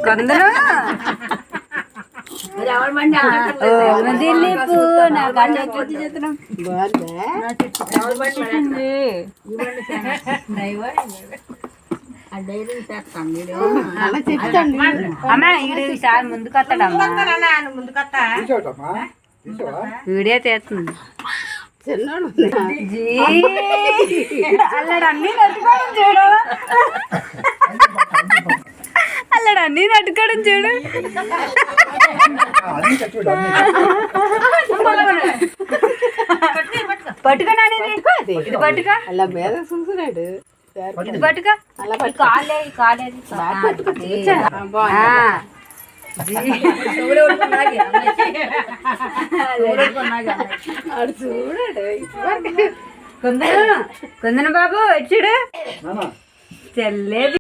కొందరు దిలీపు నాకు అమ్మా ఈసారి ముందుకు వస్తాడమ్మా వీడియో తీస్తుంది అల్లడు అన్ని నట్టుకోవడం చూడు అల్లడు అన్ని నట్టుకోవడం చూడు పట్టుకున్నా ఇది పట్టుక అలా మీద చూస్తున్నాడు ఇది పట్టుక కాలే కాలేదు కొందన బాబు వచ్చాడు చెల్లేదు